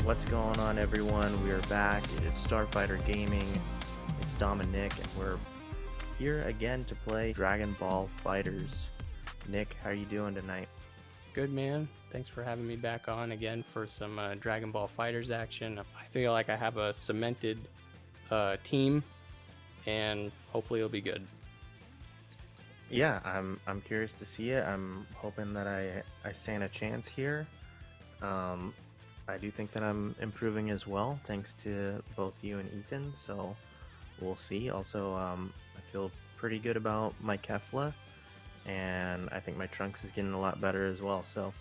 What's going on, everyone? We are back. It is Starfighter Gaming. It's Dominic, and we're here again to play Dragon Ball FighterZ. Nick, how are you doing tonight? Good, man. Thanks for having me back on again for some Dragon Ball FighterZ action. I feel like I have a cemented team, and hopefully it'll be good. Yeah, I'm curious to see it. I'm hoping that I stand a chance here. I do think that I'm improving as well, thanks to both you and Ethan, so we'll see. Also, I feel pretty good about my Kefla, and I think my Trunks is getting a lot better as well, so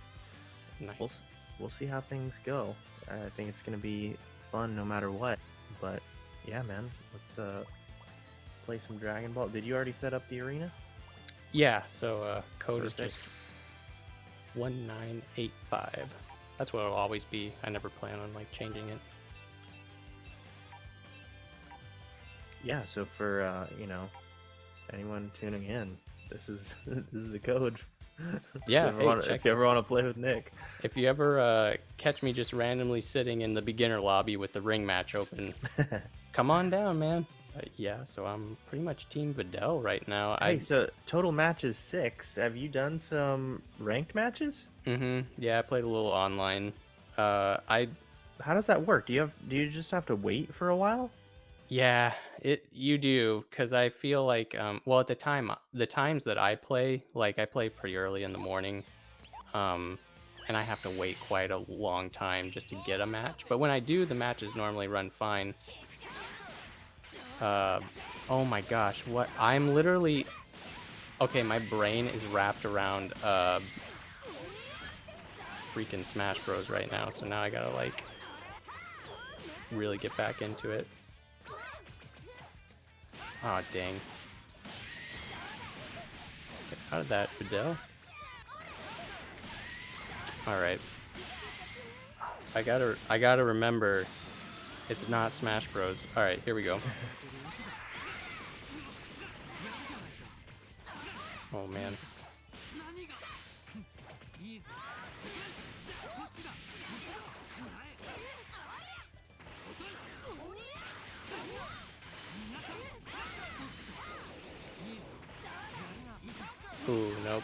Nice. we'll see how things go. I think it's going to be fun no matter what, but yeah, man, let's play some Dragon Ball. Did you already set up the arena? Yeah, so code Perfect. is just 1985. That's what it'll always be. I never plan on like changing it. Yeah, so for anyone tuning in, this is the code. Yeah, if you ever want to play with Nick. If you ever catch me just randomly sitting in the beginner lobby with the ring match open, come on down, man. Yeah, so I'm pretty much Team Videl right now. Hey, so total matches 6. Have you done some ranked matches? Yeah, I played a little online. How does that work? Do you just have to wait for a while? Yeah, you do, because I feel like well, at the times that I play, like I play pretty early in the morning, and I have to wait quite a long time just to get a match. But when I do, the matches normally run fine. Oh my gosh, what? I'm literally okay. My brain is wrapped around freaking Smash Bros right now, so now I gotta like really get back into it. Aw, dang. Get out of that, Videl. Alright. I gotta remember it's not Smash Bros. Alright, here we go. Oh man. Ooh, nope.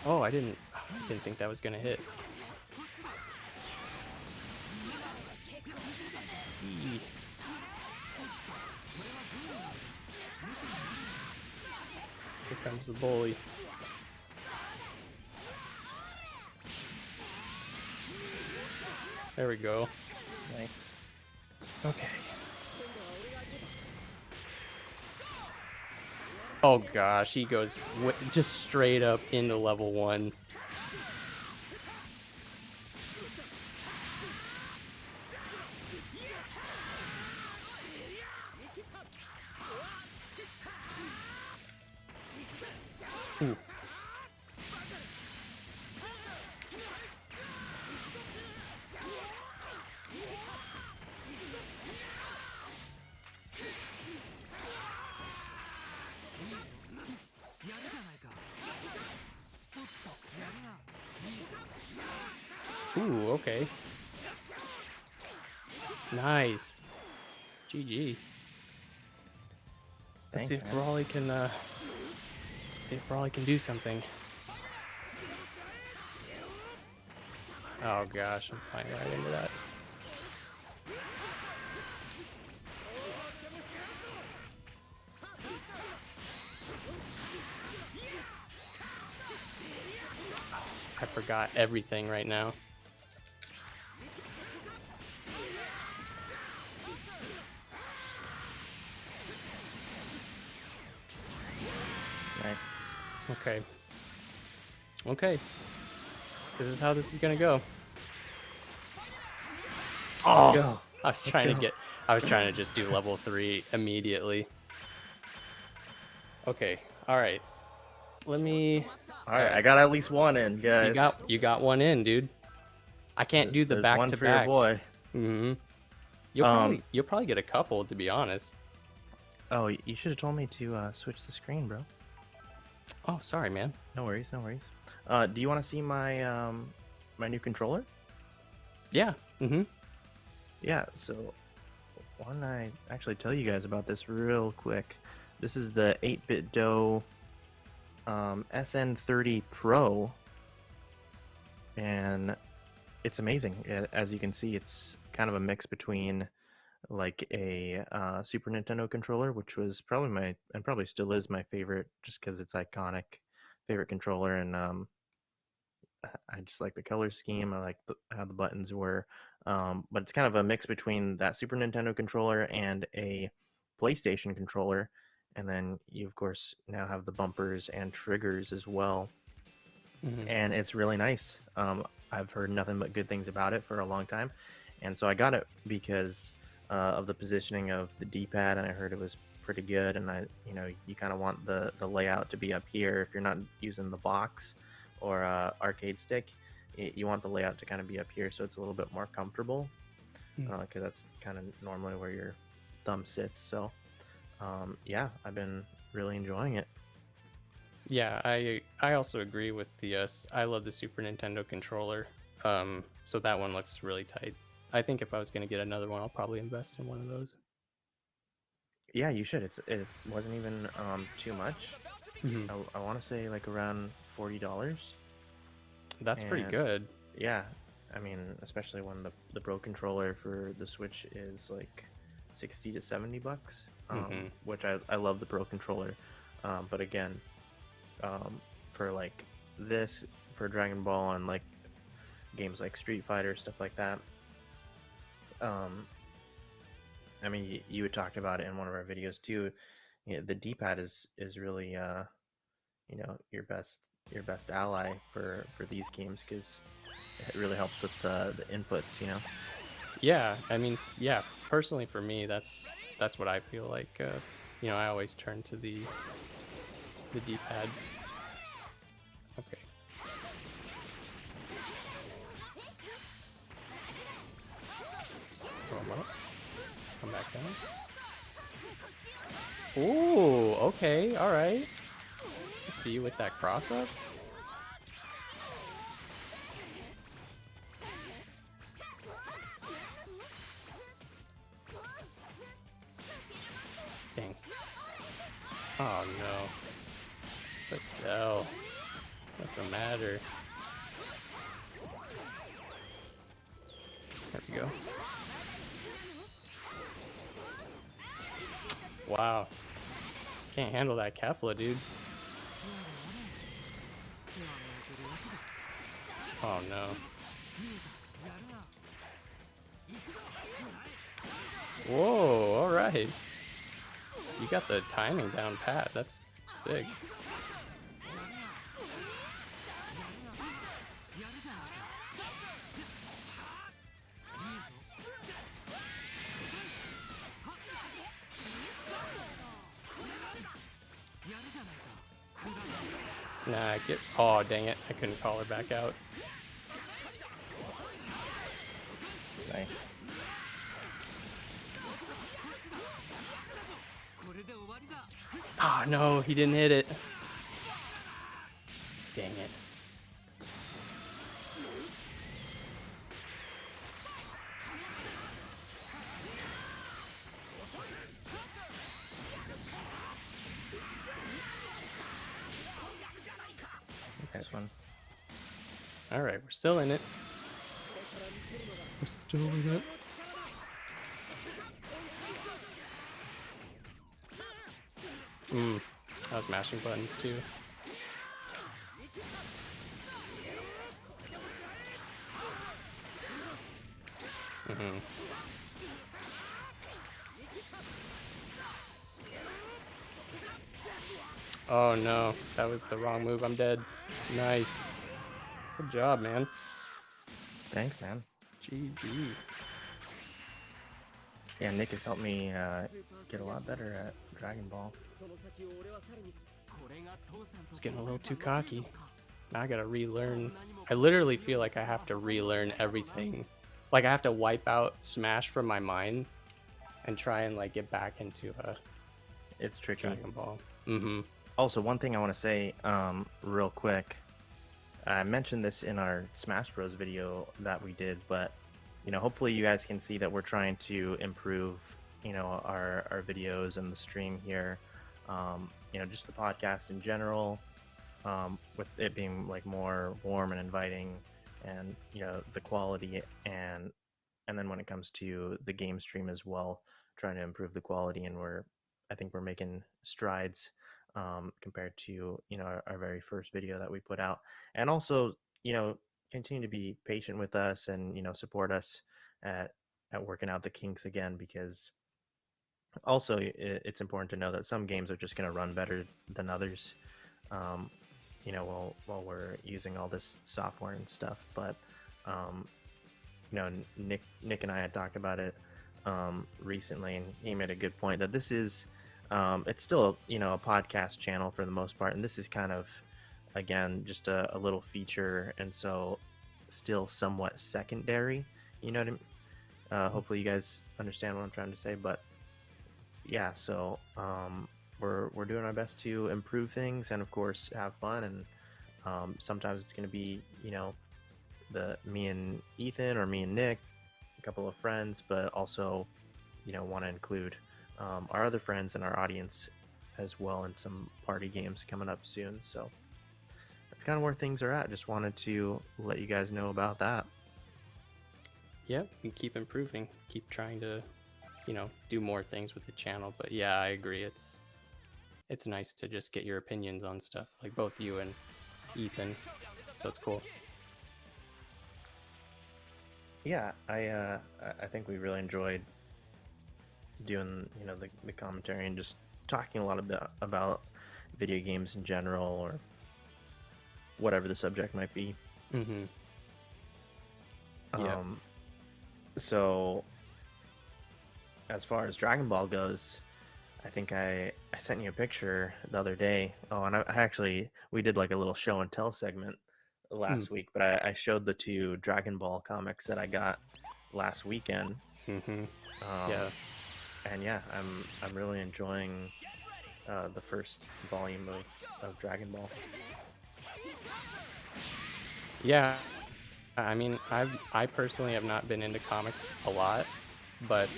Oh, I didn't think that was gonna hit. Eee. Here comes the bully. There we go. Nice. Okay. Oh gosh, he goes just straight up into level 1. Ooh. Ooh, okay. Nice. GG. Let's see if Brawly can do something. Oh gosh, I'm flying right into that. I forgot everything right now. Nice. Okay. This is how this is gonna go. Oh, Let's go. I was trying to just do level 3 immediately. Okay, alright. Let me... Alright, I got at least one in, guys. You got one in, dude. I can't do the There's back one to for your back. boy. You'll probably get a couple, to be honest. Oh, you should have told me to switch the screen, bro. Oh, sorry, man. No worries, no worries. Do you want to see my new controller? Yeah. Yeah. So why don't I actually tell you guys about this real quick? This is the 8-bit Dough SN30 Pro, and it's amazing. As you can see, it's kind of a mix between like a Super Nintendo controller, which was probably my and probably still is my favorite, just because it's iconic favorite controller, and I just like the color scheme. I like how the buttons were, but it's kind of a mix between that Super Nintendo controller and a PlayStation controller, and then you of course now have the bumpers and triggers as well, Hmm. and it's really nice. I've heard nothing but good things about it for a long time, and so I got it because of the positioning of the D-pad, and I heard it was pretty good. And you kind of want the layout to be up here if you're not using the box or arcade stick. You want the layout to kind of be up here, so it's a little bit more comfortable, because that's kind of normally where your thumb sits. So yeah, I've been really enjoying it. Yeah, I also agree with the I love the Super Nintendo controller. So that one looks really tight. I think if I was gonna get another one, I'll probably invest in one of those. Yeah, you should. It wasn't even too much. Hmm. I want to say like around $40, That's pretty and good. yeah, I mean, especially when the Pro controller for the Switch is like 60 to $70, Hmm. which I love the Pro controller, but again, for like this for Dragon Ball and like games like Street Fighter, stuff like that. um, I mean, you had talked about it in one of our videos too. Yeah, the D-pad is really your best ally for these games, because it really helps with the inputs. Yeah, I mean, yeah. Personally, for me, that's what I feel like. I always turn to the D-pad. Okay. Throw 'em up. Come back down. Ooh, okay, all right. See you with that cross up. Dang. Oh no. What the hell? What's the matter? There we go. Wow. Can't handle that Kefla, dude. Oh no. Whoa, all right. You got the timing down pat. That's sick. Nah, get. Oh, dang it. I couldn't call her back out. Nice. Oh, no, he didn't hit it. Dang it. Nice one. All right, we're still in it. We're still in it. I was mashing buttons too. Mm-hmm. Oh no, that was the wrong move. I'm dead. Nice. Good job, man. Thanks, man. GG. Yeah, Nick has helped me get a lot better at Dragon Ball. It's getting a little too cocky. Now I gotta relearn. I literally feel like I have to relearn everything. Like I have to wipe out Smash from my mind and try and like get back into It's tricky. Dragon Ball. Mm-hmm. Also, one thing I want to say, real quick. I mentioned this in our Smash Bros video that we did, but hopefully you guys can see that we're trying to improve, our videos and the stream here. Just the podcast in general, with it being like more warm and inviting, and the quality, and then when it comes to the game stream as well, trying to improve the quality, and I think we're making strides, compared to our very first video that we put out, and also continue to be patient with us, and support us at working out the kinks again, because also it's important to know that some games are just going to run better than others, um, while we're using all this software and stuff. But um, Nick and I had talked about it recently, and he made a good point that this is it's still a podcast channel for the most part, and this is kind of, again, just a little feature, and so still somewhat secondary. You know what I mean? Hopefully you guys understand what I'm trying to say, but yeah, so we're doing our best to improve things, and of course have fun, and sometimes it's going to be the me and Ethan, or me and Nick, a couple of friends, but also want to include our other friends and our audience as well in some party games coming up soon. So that's kind of where things are at. Just wanted to let you guys know about that. Yep, we keep improving, keep trying to, do more things with the channel. But yeah, I agree. It's nice to just get your opinions on stuff, like both you and Ethan. So it's cool. Yeah, I think we really enjoyed doing the commentary and just talking a lot about video games in general, or whatever the subject might be. Mm-hmm. Yeah. So as far as Dragon Ball goes, I think I sent you a picture the other day. Oh, and I actually, we did like a little show and tell segment last week, but I showed the 2 Dragon Ball comics that I got last weekend. Mm-hmm. Um, Yeah. and yeah, I'm really enjoying the first volume of Dragon Ball. Yeah. I mean, I personally have not been into comics a lot, but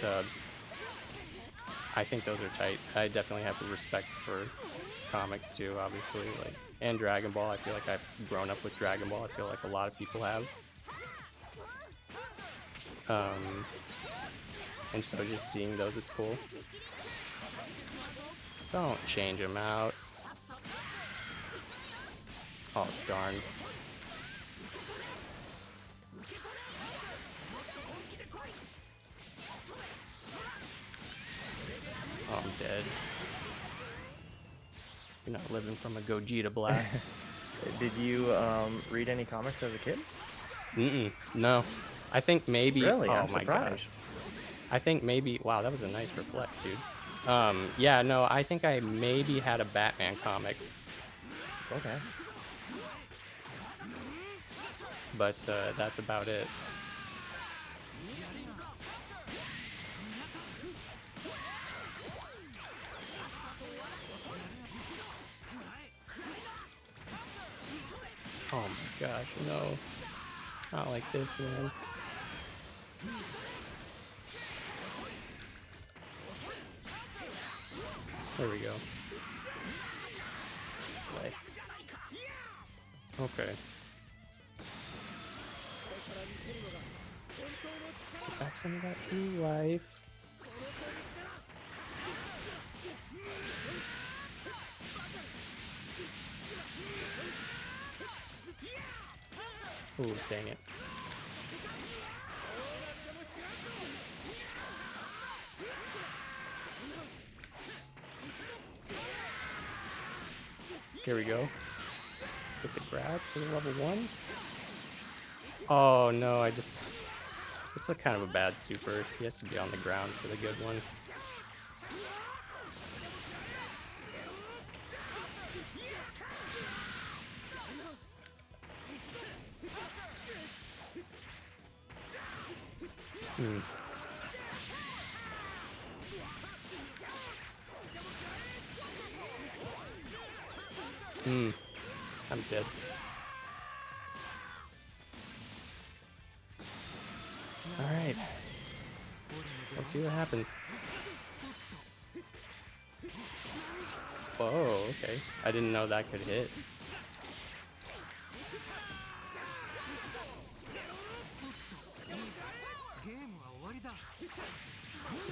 I think those are tight. I definitely have respect for comics too, obviously, like, and Dragon Ball. I feel like I've grown up with Dragon Ball. I feel like a lot of people have. And so just seeing those, it's cool. Don't change them out. Oh, darn. Oh, I'm dead. You're not living from a Gogeta blast. Did you read any comics as a kid? No. I think maybe. Really? Oh I'm my surprised. gosh. I think maybe. Wow, that was a nice reflect, dude. Yeah, no, I think I maybe had a Batman comic, Okay. but that's about it. Oh my gosh, no. Not like this, man. There we go. Nice. Okay. Get back some of that true life. Ooh, dang it. Here we go. Get the grab to the level 1. Oh no, it's a kind of a bad super. He has to be on the ground for the good one. Hmm. I'm dead. All right. Let's see what happens. Whoa, okay. I didn't know that could hit.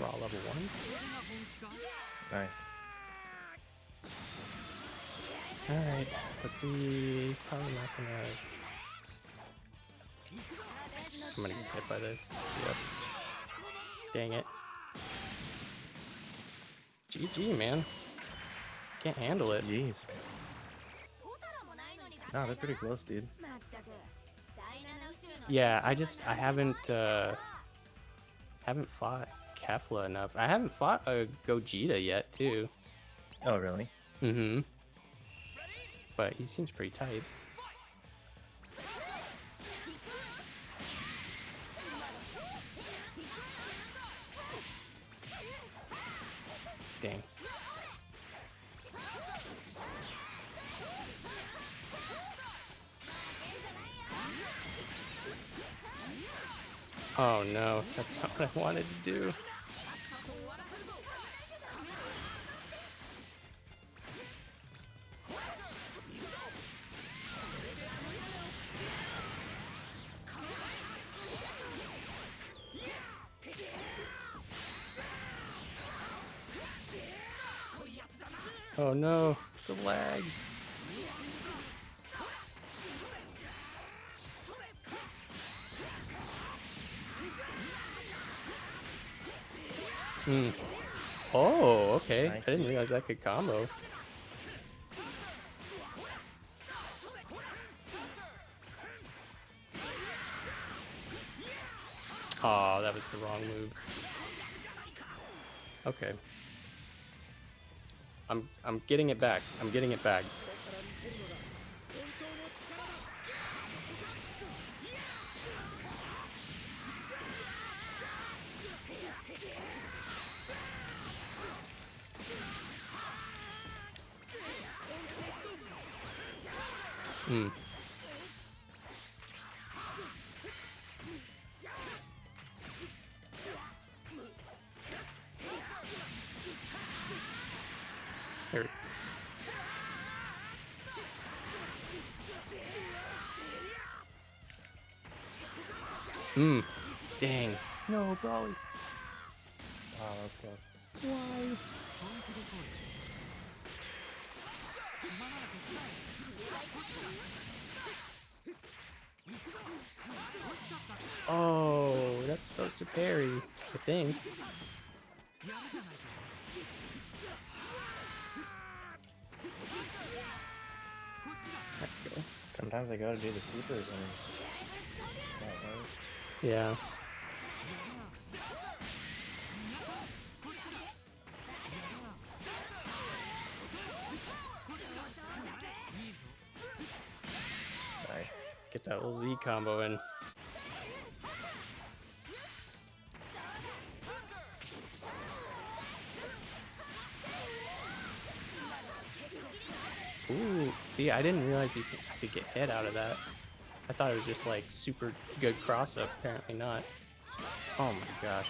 Raw level 1. Nice. Alright, let's see. Probably not gonna. I'm gonna get hit by this. Yep. Dang it. GG, man. Can't handle it. Jeez. No, they're pretty close, dude. Yeah, I haven't fought Kefla enough. I haven't fought a Gogeta yet, too. Oh, really? Mm-hmm. But he seems pretty tight. Dang. Oh no, that's not what I wanted to do. Oh no, the lag. Hmm. Oh, okay. Nice, I didn't dude. realize that could combo. Oh, that was the wrong move. Okay. I'm getting it back. I'm getting it back. Hmm. Here. Hmm. Dang. No, Brawly. Wow, that was close. Why? Oh, that's supposed to parry, I think. There we go. Sometimes I gotta do the supers and that works. Yeah. Nice. Get that little Z combo in. Ooh, see, I didn't realize I could get hit out of that. I thought it was just like super good cross up. Apparently not. Oh my gosh.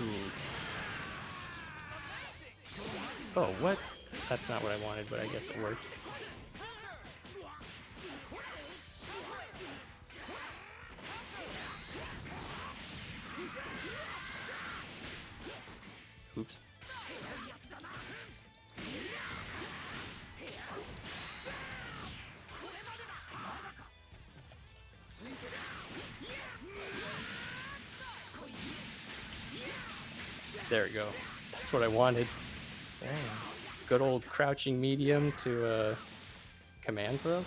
Ooh. Oh, what? That's not what I wanted, but I guess it worked. Oops. There we go. That's what I wanted. Dang. Good old crouching medium to command throw.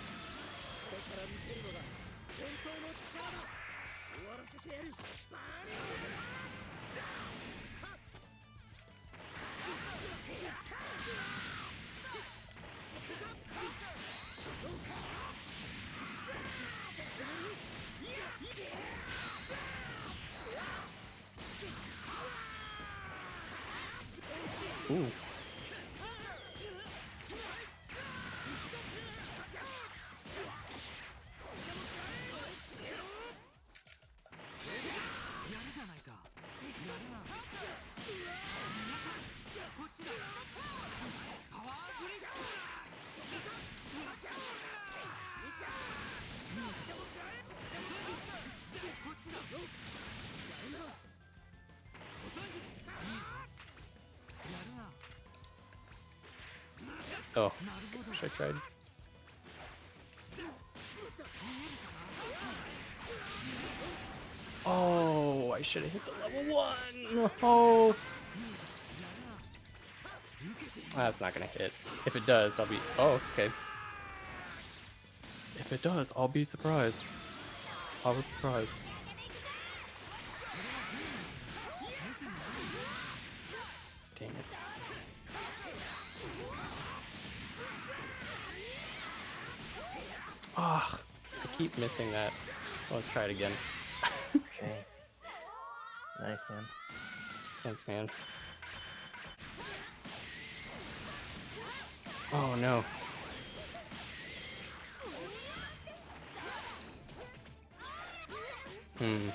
Ooh. Oh, gosh, I tried. Oh, I should have hit the level 1. Oh. That's not gonna hit. If it does, I'll be... Oh, okay. If it does, I'll be surprised. I was surprised. Dang it. Ah, I keep missing that. Let's try it again. Okay. Nice, man. Thanks, man. Oh, no. Hmm.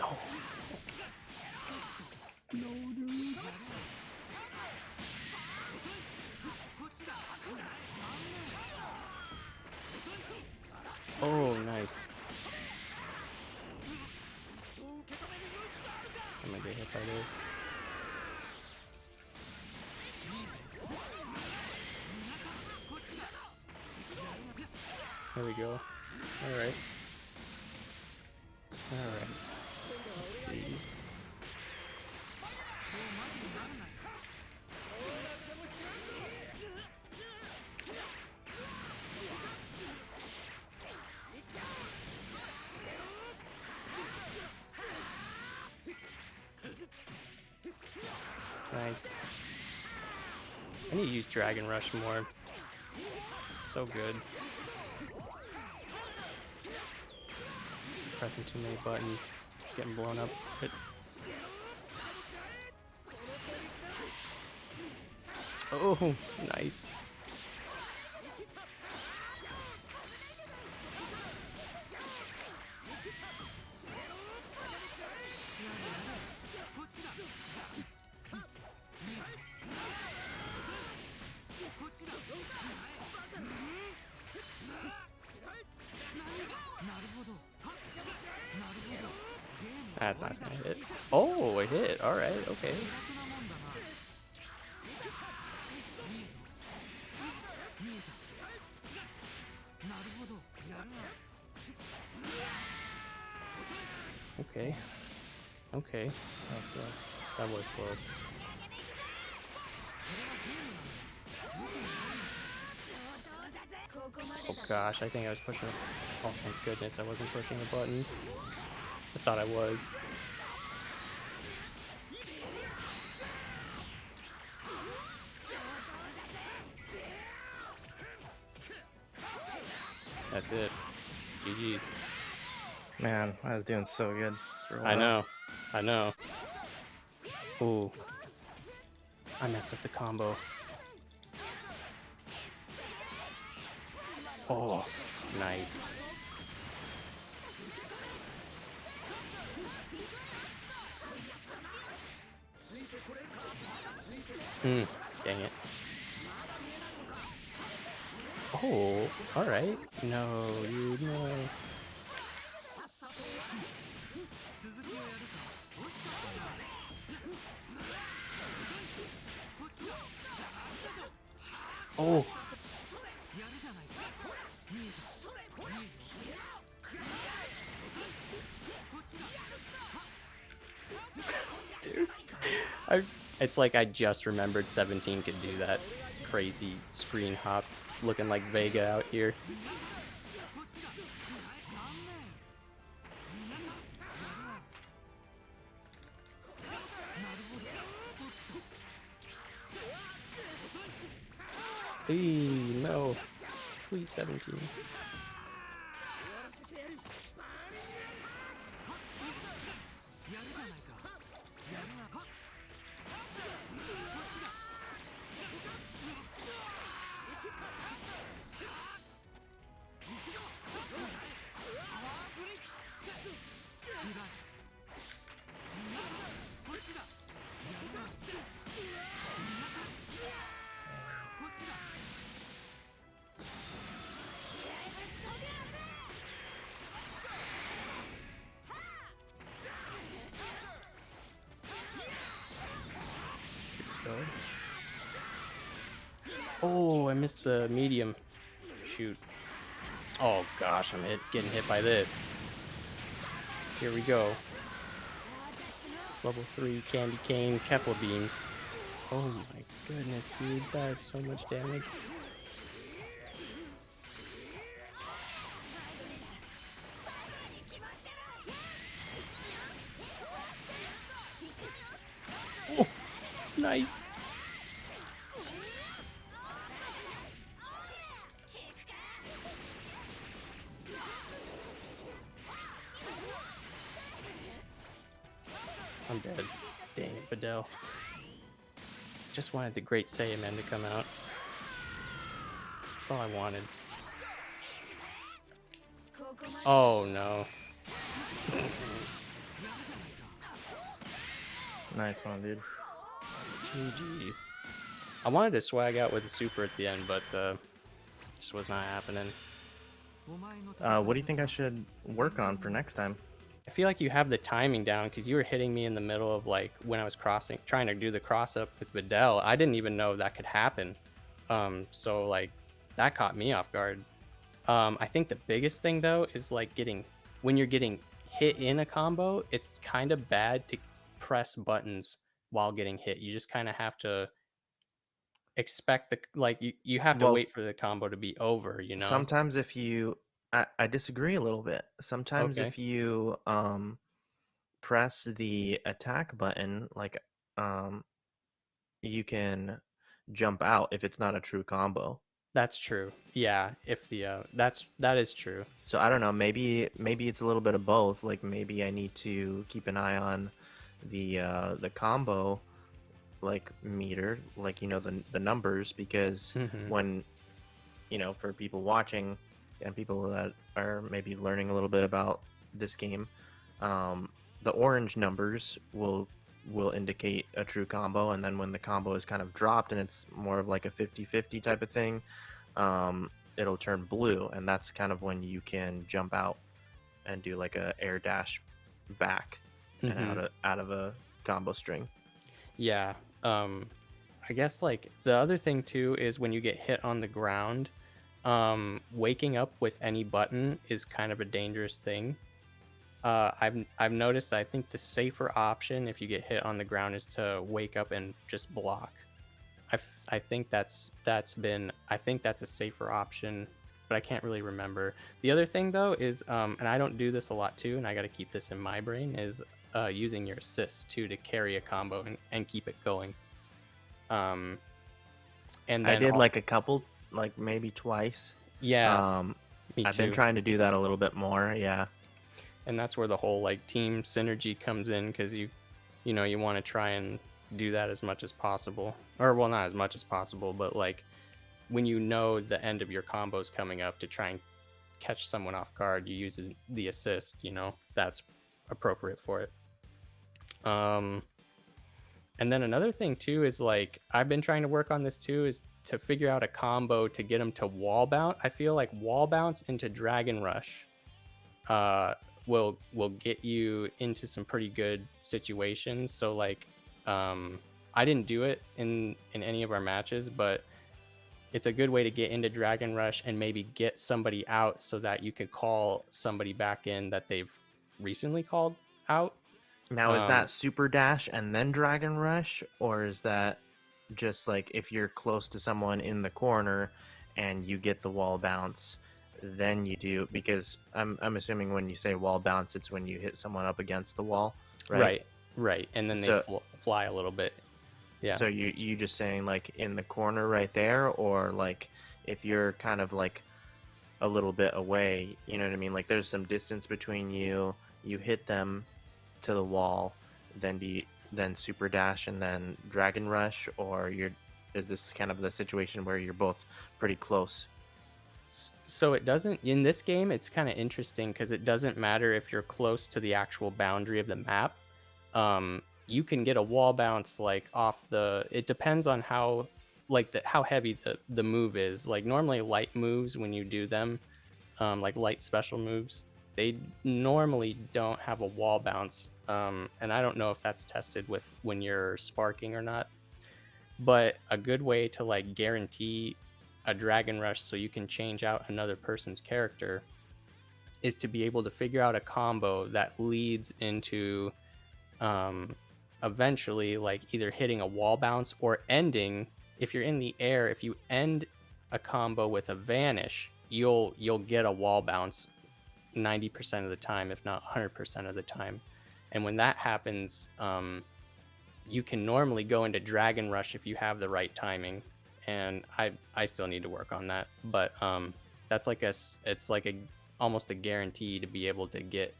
Oh. No, dude. Oh, nice. I'm gonna get hit by this. There we go. Alright. Alright. Let's see. Nice. I need to use Dragon Rush more. So good. Pressing too many buttons. Getting blown up. Oh, nice. That's not gonna hit. Oh, it hit. Alright, okay. Okay. Okay. That was close. That was close. Oh gosh, I think I was pushing. Oh, thank goodness I wasn't pushing a button. I thought I was. That's it. GG's. Man, I was doing so good for a while. I know. I know. Ooh. I messed up the combo. Oh, nice. Dang it. Oh, alright. No, you know. Oh. Dude. It's like I just remembered 17 could do that crazy screen hop looking like Vega out here. No. Please 17. Go. Oh, I missed the medium. Shoot. Oh gosh, getting hit by this. Here we go. Level 3 candy cane Kefla beams. Oh my goodness, dude. That is so much damage. Oh, nice. I'm dead. Dang it, Videl. Just wanted the Great Saiyaman to come out. That's all I wanted. Oh no. Nice one, dude. GG's. I wanted to swag out with a super at the end, but just was not happening. What do you think I should work on for next time? I feel like you have the timing down because you were hitting me in the middle of like when I was trying to do the cross up with Videl. I didn't even know that could happen. So like that caught me off guard. I think the biggest thing though is like when you're getting hit in a combo, it's kind of bad to press buttons while getting hit. You just kind of have to expect you have to Well, wait for the combo to be over, you know? sometimes if you, I disagree a little bit. Sometimes Okay. if you press the attack button, like um, you can jump out if it's not a true combo. That's true. Yeah, if the that is true. So I don't know, maybe it's a little bit of both. Like maybe I need to keep an eye on the combo like meter, like the numbers, because Mhm. when for people watching and people that are maybe learning a little bit about this game, um, the orange numbers will indicate a true combo, and then when the combo is kind of dropped and it's more of like a 50-50 type of thing, it'll turn blue, and that's kind of when you can jump out and do like a air dash back and Mhm. out of a combo string. Yeah. I guess like the other thing too is when you get hit on the ground, waking up with any button is kind of a dangerous thing. I've noticed that I think the safer option if you get hit on the ground is to wake up and just block. I think I think that's a safer option, but I can't really remember. The other thing though is and I don't do this a lot too, and I got to keep this in my brain is using your assists too to carry a combo and keep it going. Um, and I then did like a couple, like maybe twice. yeah, Um, me I've been too. trying to do that a little bit more. Yeah. And that's where the whole like team synergy comes in because you know you want to try and do that as much as possible, or well, not as much as possible, but like when you know the end of your combos coming up to try and catch someone off guard, you use the assist. You know that's appropriate for it. Um, and then another thing too is like I've been trying to work on this too is to figure out a combo to get them to wall bounce. I feel like wall bounce into Dragon Rush uh will get you into some pretty good situations. So like I didn't do it in any of our matches, but it's a good way to get into Dragon Rush and maybe get somebody out so that you could call somebody back in that they've recently called out. Now, is um that Super Dash and then Dragon Rush, or is that just like if you're close to someone in the corner and you get the wall bounce, then you do? Because I'm assuming when you say wall bounce, it's when you hit someone up against the wall, right? right, right, and then they So fly a little bit. Yeah. So you just saying like in the corner right there, or like if you're kind of like a little bit away, you know what I mean? Like there's some distance between you, you hit them to the wall, then then super dash and then dragon rush, or you're is this kind of the situation where you're both pretty close? So it doesn't in this game, it's kinda interesting interesting because it doesn't matter if you're close to the actual boundary of the map. You can get a wall bounce, like, off the it depends on how like, how heavy the move is. Like, normally light moves when you do them, like light special moves, they normally don't have a wall bounce. And I don't know if that's tested with when you're sparking or not. But a good way to like guarantee a dragon rush so you can change out another person's character is to be able to figure out a combo that leads into um eventually like either hitting a wall bounce or ending. If you're in the air, if you end a combo with a vanish, you'll get a wall bounce 90% of the time, if not 100% of the time. And when that happens, you can normally go into Dragon Rush if you have the right timing. And I still need to work on that, but that's like it's like a almost a guarantee to be able to get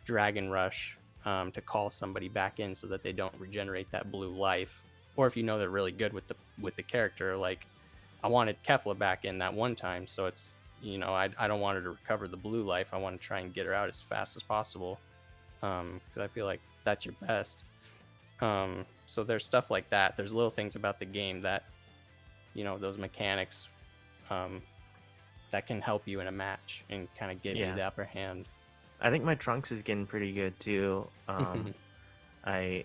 Dragon Rush, to call somebody back in so that they don't regenerate that blue life. Or if you know they're really good with the character, like I wanted Kefla back in that one time, so it's I don't want her to recover the blue life. I want to try and get her out as fast as possible, because I feel like that's your best. So there's stuff like that. There's little things about the game that those mechanics, um, that can help you in a match and kind of give you Yeah. the upper hand. I think my Trunks is getting pretty good too. I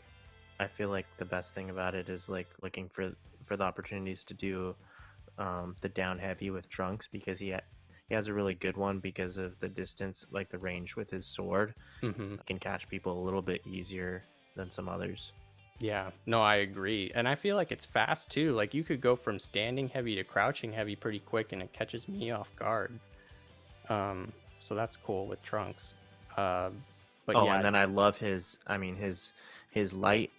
I feel like the best thing about it is like looking for the opportunities to do the down heavy with Trunks, because he has a really good one because of the distance, like the range with his sword. Hmm. He can catch people a little bit easier than some others. Yeah, no, I agree. And I feel like it's fast too. Like you could go from standing heavy to crouching heavy pretty quick and it catches me off guard. So that's cool with Trunks. Uh, but Oh, yeah. and then I love his, I mean his his light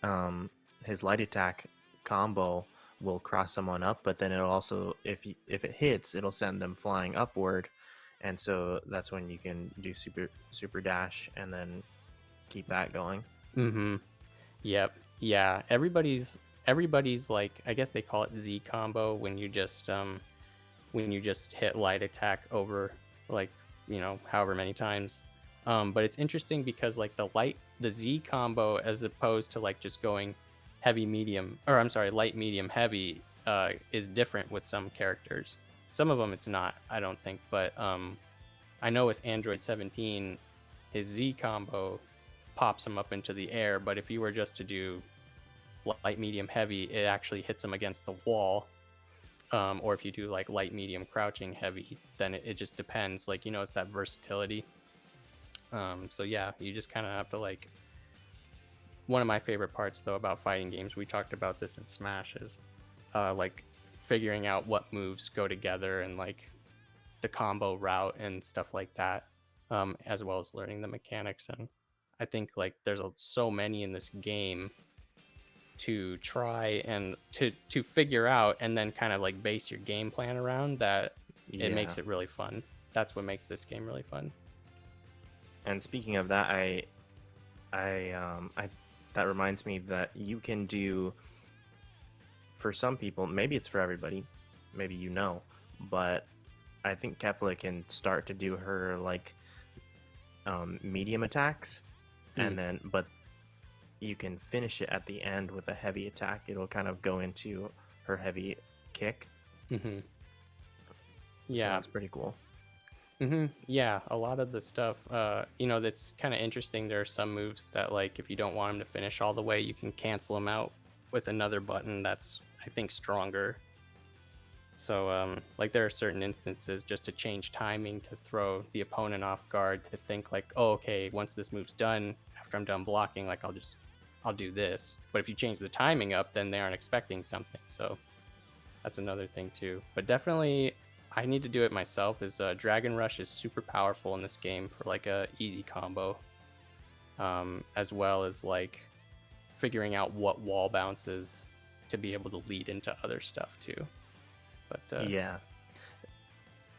attack combo will cross someone up, but then it'll also, if it hits, it'll send them flying upward. And so that's when you can do super dash and then keep that going. Hmm. Yep. Yeah. Everybody's like, I guess they call it Z combo when you just hit light attack over like however many times. But it's interesting because like the Z combo, as opposed to like just going heavy medium, or I'm sorry, light medium heavy, is different with some characters. Some of them it's not, I don't think. But I know with Android 17, his Z combo pops him up into the air. But if you were just to do light medium heavy, it actually hits him against the wall. Or if you do like light, medium, crouching, heavy, then it just depends. Like, it's that versatility. So yeah, you just kind of have to like. One of my favorite parts though about fighting games, we talked about this in Smash, is like figuring out what moves go together and like the combo route and stuff like that, as well as learning the mechanics. And I think like there's so many in this game to try and to figure out and then kind of like base your game plan around that. It Yeah. makes it really fun. That's what makes this game really fun. And speaking of that, I that reminds me that you can do, for some people, maybe it's for everybody, maybe but I think Kefla can start to do her like medium attacks, Mm, and then but you can finish it at the end with a heavy attack. It'll kind of go into her heavy kick, hmm. so Yeah. that's pretty cool. Yeah, a lot of the stuff, that's kind of interesting. There are some moves that, like, if you don't want them to finish all the way, you can cancel them out with another button that's, I think, stronger. So, like, there are certain instances just to change timing to throw the opponent off guard, to think like, oh, okay, once this move's done, after I'm done blocking, like, I'll do this. But if you change the timing up, then they aren't expecting something. So that's another thing too. But definitely, I need to do it myself. Is Dragon Rush is super powerful in this game for like a easy combo, as well as like figuring out what wall bounces to be able to lead into other stuff too. But Yeah.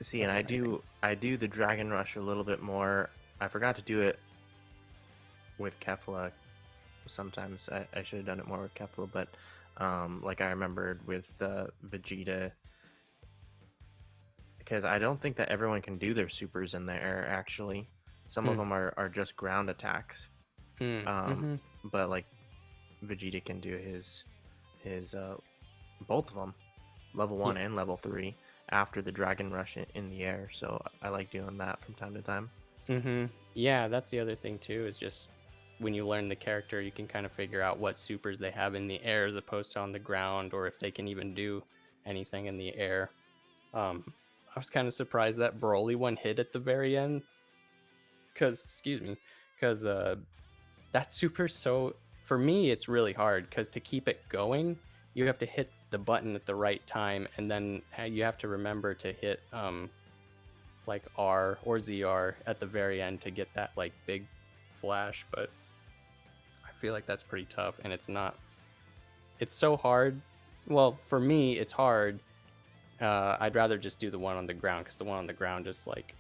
See, and that's my main thing. I do the Dragon Rush a little bit more. I forgot to do it with Kefla. Sometimes I should have done it more with Kefla, but like I remembered with Vegeta, because I don't think that everyone can do their supers in the air. Actually, some of Hmm. them are just ground attacks. Hmm. Um, Mm-hmm. but like Vegeta can do his both of them, level Yeah. 1 and level 3, after the Dragon Rush in the air. So I like doing that from time to time. Mm-hmm. Yeah, that's the other thing too, is just when you learn the character, you can kind of figure out what supers they have in the air as opposed to on the ground, or if they can even do anything in the air. I was kind of surprised that Broly one hit at the very end, because excuse me, because that super, so for me it's really hard because to keep it going, you have to hit the button at the right time, and then you have to remember to hit like R or ZR at the very end to get that like big flash. But I feel like that's pretty tough, and it's so hard. Well, for me it's hard. I'd rather just do the one on the ground, because the one on the ground just like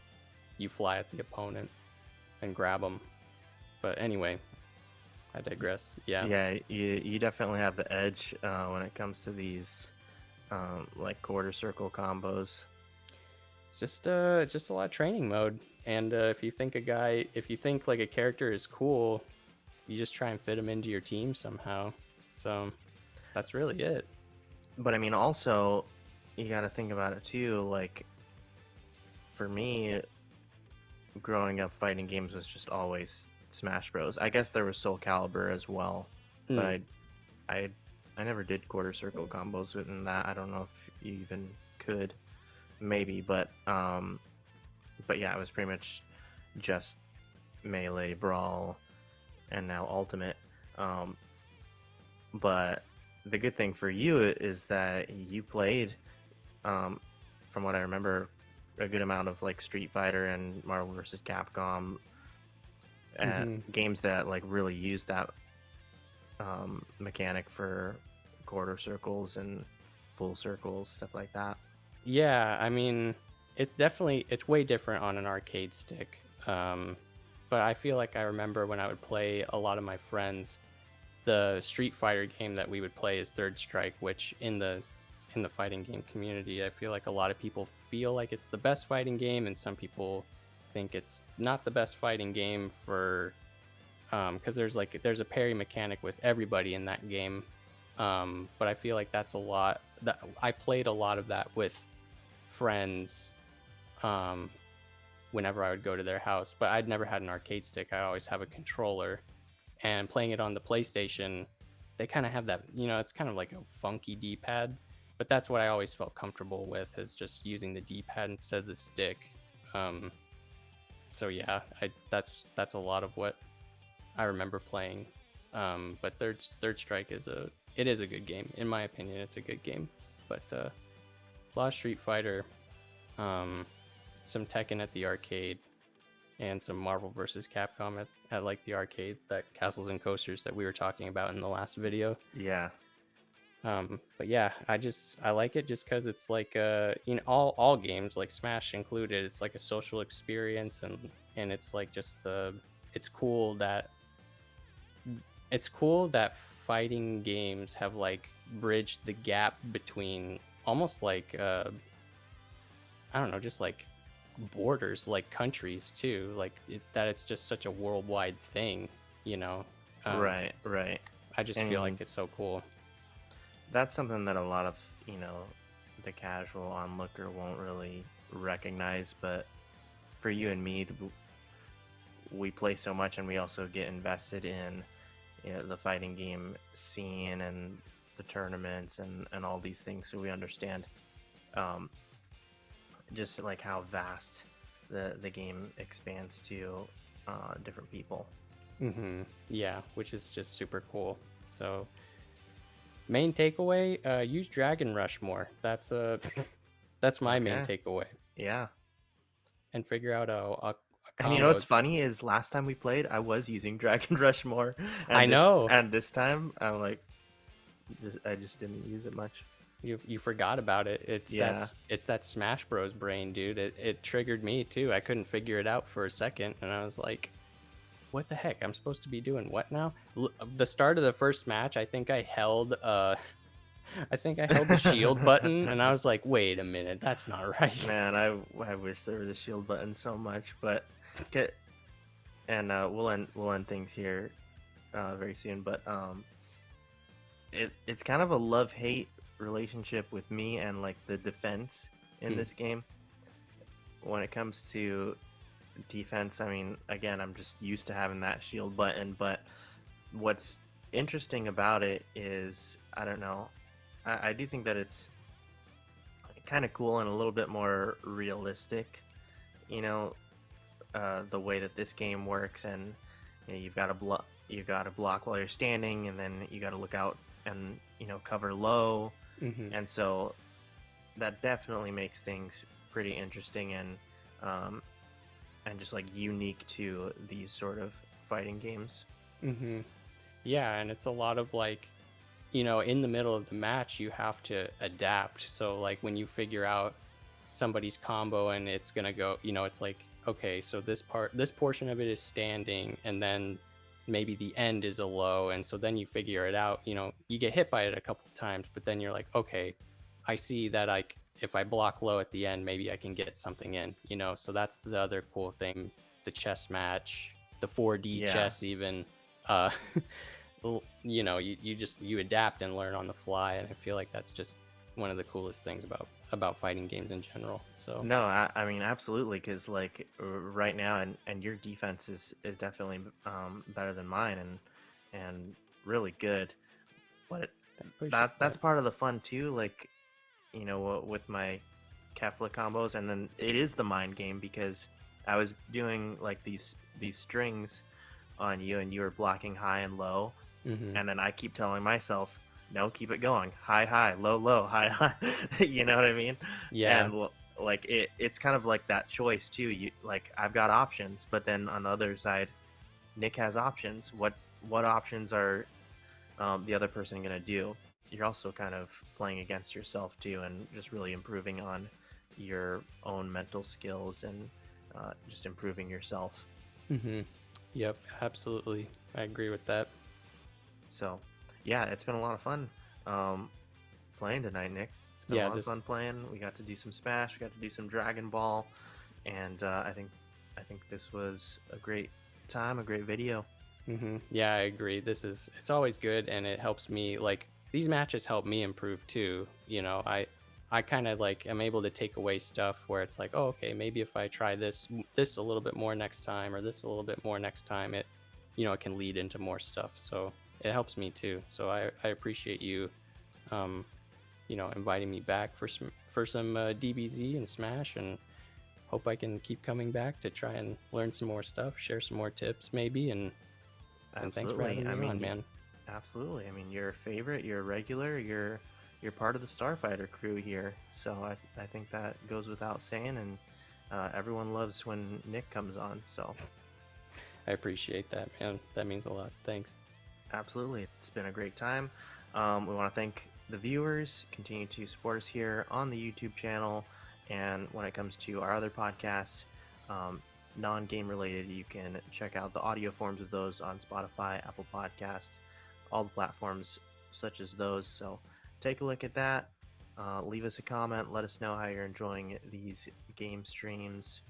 you fly at the opponent and grab them. But anyway, I digress. Yeah. Yeah, you definitely have the edge when it comes to these like quarter circle combos. It's just a lot of training mode. And if you think like a character is cool, you just try and fit him into your team somehow. So that's really it. But I mean, also, you got to think about it too. Like, for me, growing up, fighting games was just always Smash Bros. I guess there was Soul Calibur as well, but Mm, I, I never did quarter circle combos within that. I don't know if you even could, maybe, but yeah, it was pretty much just melee, brawl, and now ultimate. Um, but the good thing for you is that you played, um, from what I remember, a good amount of like Street Fighter and Marvel vs. Capcom, hmm. games that like really use that mechanic for quarter circles and full circles, stuff like that. Yeah, I mean, it's way different on an arcade stick. But I feel like I remember when I would play a lot of my friends, the Street Fighter game that we would play is Third Strike, which in the fighting game community, I feel like a lot of people feel like it's the best fighting game, and some people think it's not the best fighting game for because there's a parry mechanic with everybody in that game. But I feel like that's a lot that I played a lot of that with friends um whenever I would go to their house, but I'd never had an arcade stick. I always have a controller, and playing it on the PlayStation, they kind of have that, it's kind of like a funky D-pad, but that's what I always felt comfortable with, is just using the D-pad instead of the stick. Um, so yeah, that's a lot of what I remember playing. But Third Strike it is a good game, in my opinion. It's a good game, but a lot of Street Fighter, um, some Tekken at the arcade, and some Marvel vs. Capcom at like the arcade, that Castles and Coasters that we were talking about in the last video. Yeah, But yeah, I like it just because it's like all games like Smash included. It's like a social experience, and it's like just it's cool that it's cool that fighting games have like bridged the gap between almost like I don't know, just like borders, like countries too. Like that it's just such a worldwide thing, you know. Um, right, right. I just I feel like mean, it's so cool. that's something that a lot of, the casual onlooker won't really recognize, but for you and me, we play so much and we also get invested in, the fighting game scene and the tournaments and all these things, so we understand um, just like how vast the game expands to different people. Yeah, which is just super cool. So main takeaway: use Dragon Rush more. That's my main Okay. takeaway, Yeah. and figure out a And you know what's combo. funny is last time we played, I was using Dragon Rush more, I know. and this time I'm like, I just didn't use it much. You forgot about it. Yeah, It's that Smash Bros brain, dude. It triggered me too. I couldn't figure it out for a second, and I was like, "What the heck? I'm supposed to be doing what now?" The start of the first match, I think I held I think I held the shield button, and I was like, "Wait a minute, that's not right." man, I wish there was a shield button so much, but get and we'll end things here very soon. But it's kind of a love hate relationship with me and like the defense in Hmm. this game. When it comes to defense, I mean, again, I'm just used to having that shield button, but what's interesting about it is, I don't know, I do think that it's kind of cool and a little bit more realistic, you know, the way that this game works. And you know, you got to block while you're standing, and then you got to look out and, you know, cover low. Hmm. And so that definitely makes things pretty interesting um, and just like unique to these sort of fighting games. Hmm. Yeah, and it's a lot of like, in the middle of the match, you have to adapt. So like when you figure out somebody's combo and it's gonna go, it's like, okay, so this portion of it is standing, and then maybe the end is a low, and so then you figure it out. You get hit by it a couple of times, but then you're like, okay, I see that if I block low at the end, maybe I can get something in. So that's the other cool thing. The chess match, the 4D Yeah, chess, even. Uh, you adapt and learn on the fly, and I feel like that's just one of the coolest things about fighting games in general. So no, I mean absolutely, because like right now, and your defense is definitely better than mine, and really good. But I appreciate that's that. part of the fun too. Like, you know, with my Kefla combos, and then it is the mind game because I was doing like these strings on you, and you were blocking high and low, Hmm. and then I keep telling myself, no, keep it going, high, high, low, low, high, high. You know what I mean? Yeah. And like it's kind of like that choice too. You like I've got options, but then on the other side, Nick has options. What options are the other person gonna do? You're also kind of playing against yourself too, and just really improving on your own mental skills and just improving yourself. Hmm. Yep. Absolutely. I agree with that. So, yeah, it's been a lot of fun um, playing tonight, Nick. It's been a Yeah. lot of This. fun playing. We got to do some Smash, we got to do some Dragon Ball, and I think this was a great time, a great video. Yeah, I agree. It's always good, and it helps me. Like, these matches help me improve too. I kind of like am able to take away stuff where it's like, oh, okay, maybe if I try this a little bit more next time, or this a little bit more next time, it can lead into more stuff. So it helps me too. So I appreciate you, um, inviting me back for some DBZ and Smash, and hope I can keep coming back to try and learn some more stuff, share some more tips maybe, and thanks for Absolutely. having I me mean, on, man. absolutely. I mean, you're a favorite. You're a regular. You're part of the Starfighter crew here. So I think that goes without saying. And everyone loves when Nick comes on. So I appreciate that, man. That means a lot. Thanks. absolutely, it's been a great time. We want to thank the viewers. Continue to support us here on the YouTube channel. And when it comes to our other podcasts, um, non-game related, you can check out the audio forms of those on Spotify, Apple Podcasts, all the platforms such as those. So take a look at that. Leave us a comment. Let us know how you're enjoying these game streams,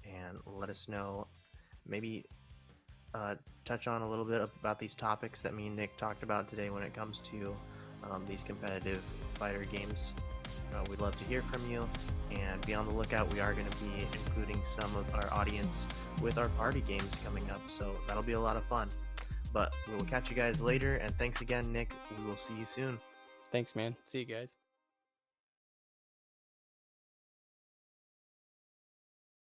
and let us know, maybe touch on a little bit about these topics that me and Nick talked about today when it comes to these competitive fighter games. We'd love to hear from you, and be on the lookout. We are going to be including some of our audience with our party games coming up, so that'll be a lot of fun. But we will catch you guys later, and thanks again, Nick. We will see you soon. Thanks, man. See you guys.